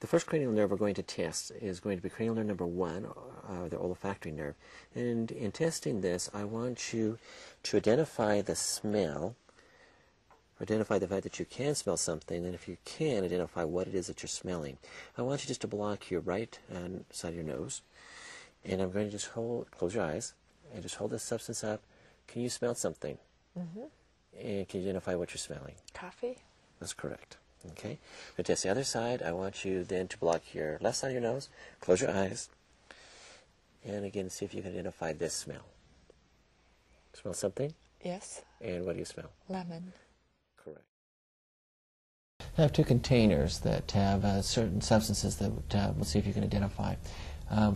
The first cranial nerve we're going to test is going to be cranial nerve number 1, the olfactory nerve. And in testing this, I want you to identify the smell, identify the fact that you can smell something, and if you can, identify what it is that you're smelling. I want you just to block your right side of your nose, and I'm going to just close your eyes, and just hold this substance up. Can you smell something? Mm-hmm. And can you identify what you're smelling? Coffee. That's correct. Okay. To test the other side, I want you then to block your left side of your nose, close your eyes, and again, see if you can identify this smell. Smell something? Yes. And what do you smell? Lemon. Correct. I have 2 containers that have certain substances that we'll see if you can identify.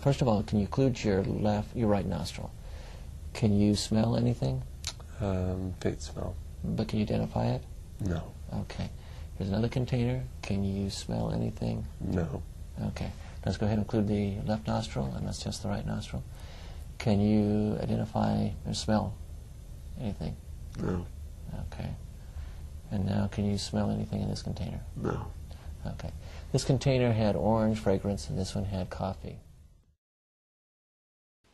First of all, can you include your right nostril? Can you smell anything? Faint smell. But can you identify it? No. Okay. Here's another container. Can you smell anything? No. Okay. Let's go ahead and include the left nostril, and let's test the right nostril. Can you identify or smell anything? No. Okay. And now, can you smell anything in this container? No. Okay. This container had orange fragrance, and this one had coffee.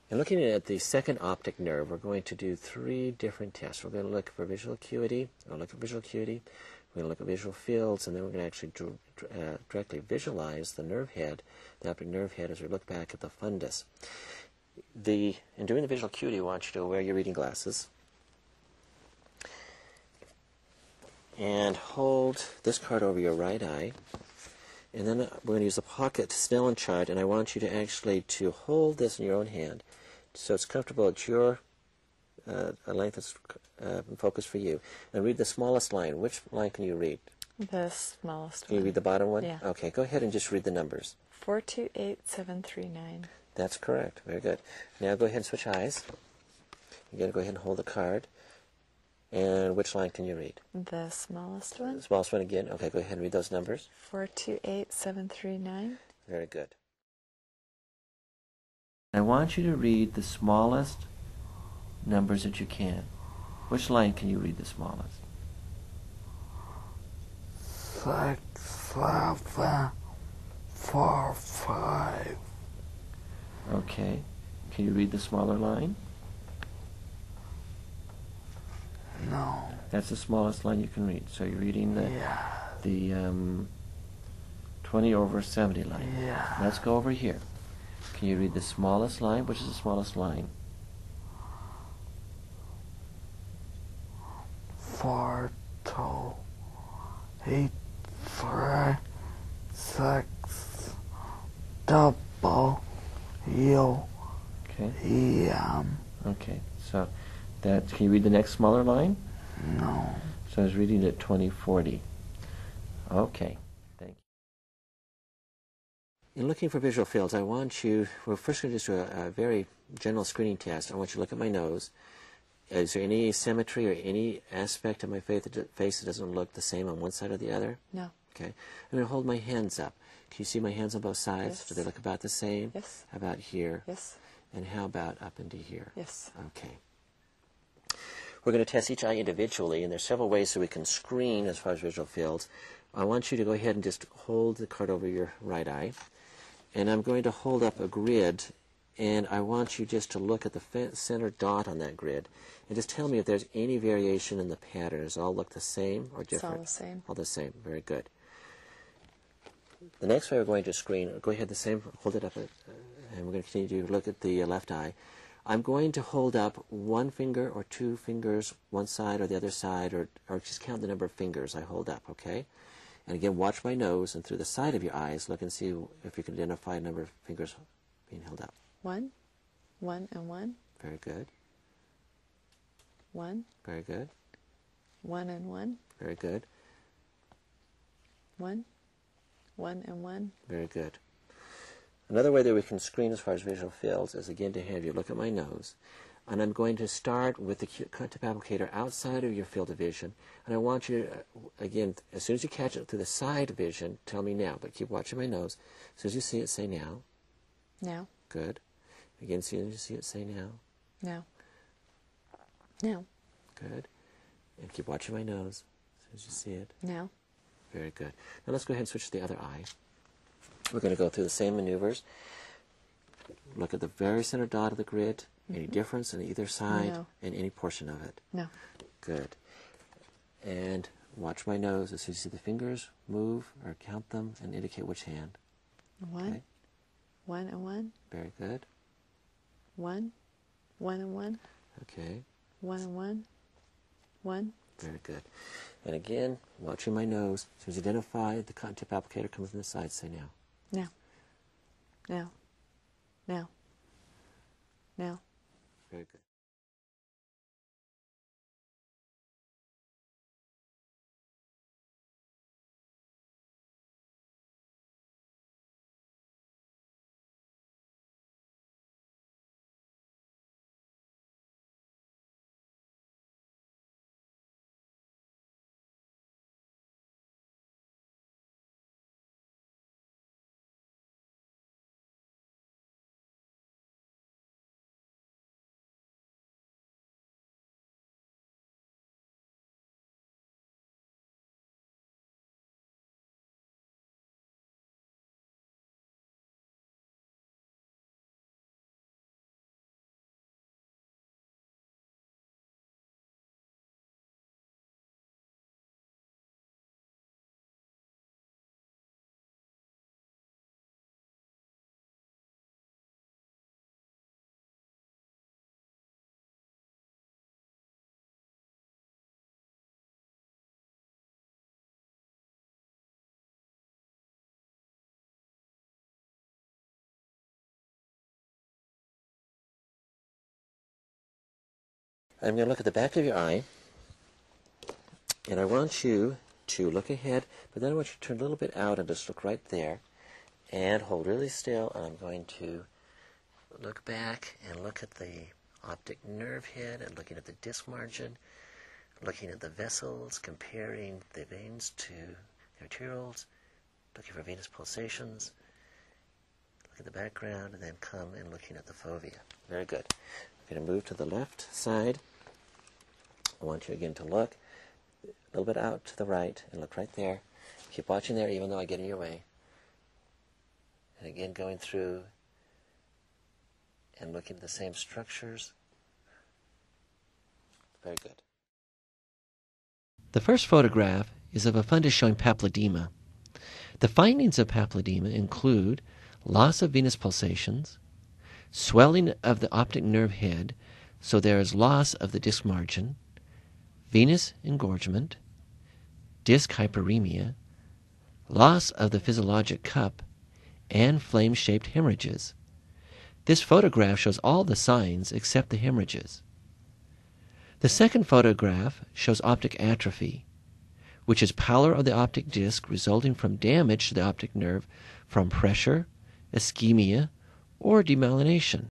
And looking at the second optic nerve, we're going to do 3 different tests. We're going to look for visual acuity. We're going to look at visual acuity. We're going to look at visual fields, and then we're going to actually directly visualize the nerve head, the optic nerve head, as we look back at the fundus. In doing the visual acuity, I want you to wear your reading glasses and hold this card over your right eye. And then we're going to use the pocket Snellen chart, and I want you to actually hold this in your own hand so it's comfortable at your length that's focus for you. And read the smallest line. Which line can you read? The smallest one. Can you read the bottom one? Yeah. Okay, go ahead and just read the numbers. 428739. That's correct. Very good. Now go ahead and switch eyes. You're going to go ahead and hold the card. And which line can you read? The smallest one. The smallest one again. Okay, go ahead and read those numbers. 428739. Very good. I want you to read the smallest numbers that you can. Which line can you read the smallest? 6, 7, 4, 5. Okay. Can you read the smaller line? No. That's the smallest line you can read. So you're reading the 20/70 line. Yeah. Let's go over here. Can you read the smallest line? Which is the smallest line? 4, 2, 8, 3, 6, double, U, Okay. EM. Okay. So that, can you read the next smaller line? No. So I was reading at 20/40. Okay. Thank you. In looking for visual fields, I want you, we're first going to just do a very general screening test. I want you to look at my nose. Is there any symmetry or any aspect of my face that doesn't look the same on one side or the other? No. Okay. I'm going to hold my hands up. Can you see my hands on both sides? Yes. Do they look about the same? Yes. How about here? Yes. And how about up into here? Yes. Okay. We're going to test each eye individually, and there's several ways that we can screen as far as visual fields. I want you to go ahead and just hold the card over your right eye, and I'm going to hold up a grid, and I want you just to look at the center dot on that grid, and just tell me if there's any variation in the pattern. Does it all look the same or different? It's all the same. All the same. Very good. The next way we're going to screen, go ahead the same, hold it up, and we're going to continue to look at the left eye. I'm going to hold up one finger or 2 fingers, one side or the other side, or just count the number of fingers I hold up, okay? And again, watch my nose, and through the side of your eyes, look and see if you can identify a number of fingers being held up. 1, 1 and 1. Very good. 1, Very good. 1 and 1. Very good. 1, 1 and 1. Very good. Another way that we can screen as far as visual fields is, again, to have you look at my nose. And I'm going to start with the tip applicator outside of your field of vision. And I want you to, again, as soon as you catch it through the side vision, tell me now. But keep watching my nose. As soon as you see it, say now. Now. Good. Again, as soon as you see it, say now. Now. Now. Good. And keep watching my nose. As soon as you see it. Now. Very good. Now let's go ahead and switch to the other eye. We're going to go through the same maneuvers. Look at the very center dot of the grid. Any difference on either side? No. And any portion of it? No. Good. And watch my nose. As soon as you see the fingers move or count them and indicate which hand. One. Okay. 1 and 1. Very good. 1. 1 and 1. Okay. 1 and 1. 1. Very good. And again, watching my nose. As soon as you identify the cotton tip applicator comes from the side, say now. Now. Now. Now. Now. Very good. I'm going to look at the back of your eye, and I want you to look ahead, but then I want you to turn a little bit out and just look right there, and hold really still, and I'm going to look back and look at the optic nerve head and looking at the disc margin, looking at the vessels, comparing the veins to the arterioles, looking for venous pulsations, look at the background, and then come and looking at the fovea. Very good. I'm going to move to the left side. I want you again to look a little bit out to the right and look right there. Keep watching there even though I get in your way. And again going through and looking at the same structures. Very good. The first photograph is of a fundus showing papilledema. The findings of papilledema include loss of venous pulsations, swelling of the optic nerve head, so there is loss of the disc margin, venous engorgement, disc hyperemia, loss of the physiologic cup, and flame-shaped hemorrhages. This photograph shows all the signs except the hemorrhages. The second photograph shows optic atrophy, which is pallor of the optic disc resulting from damage to the optic nerve from pressure, ischemia, or demyelination.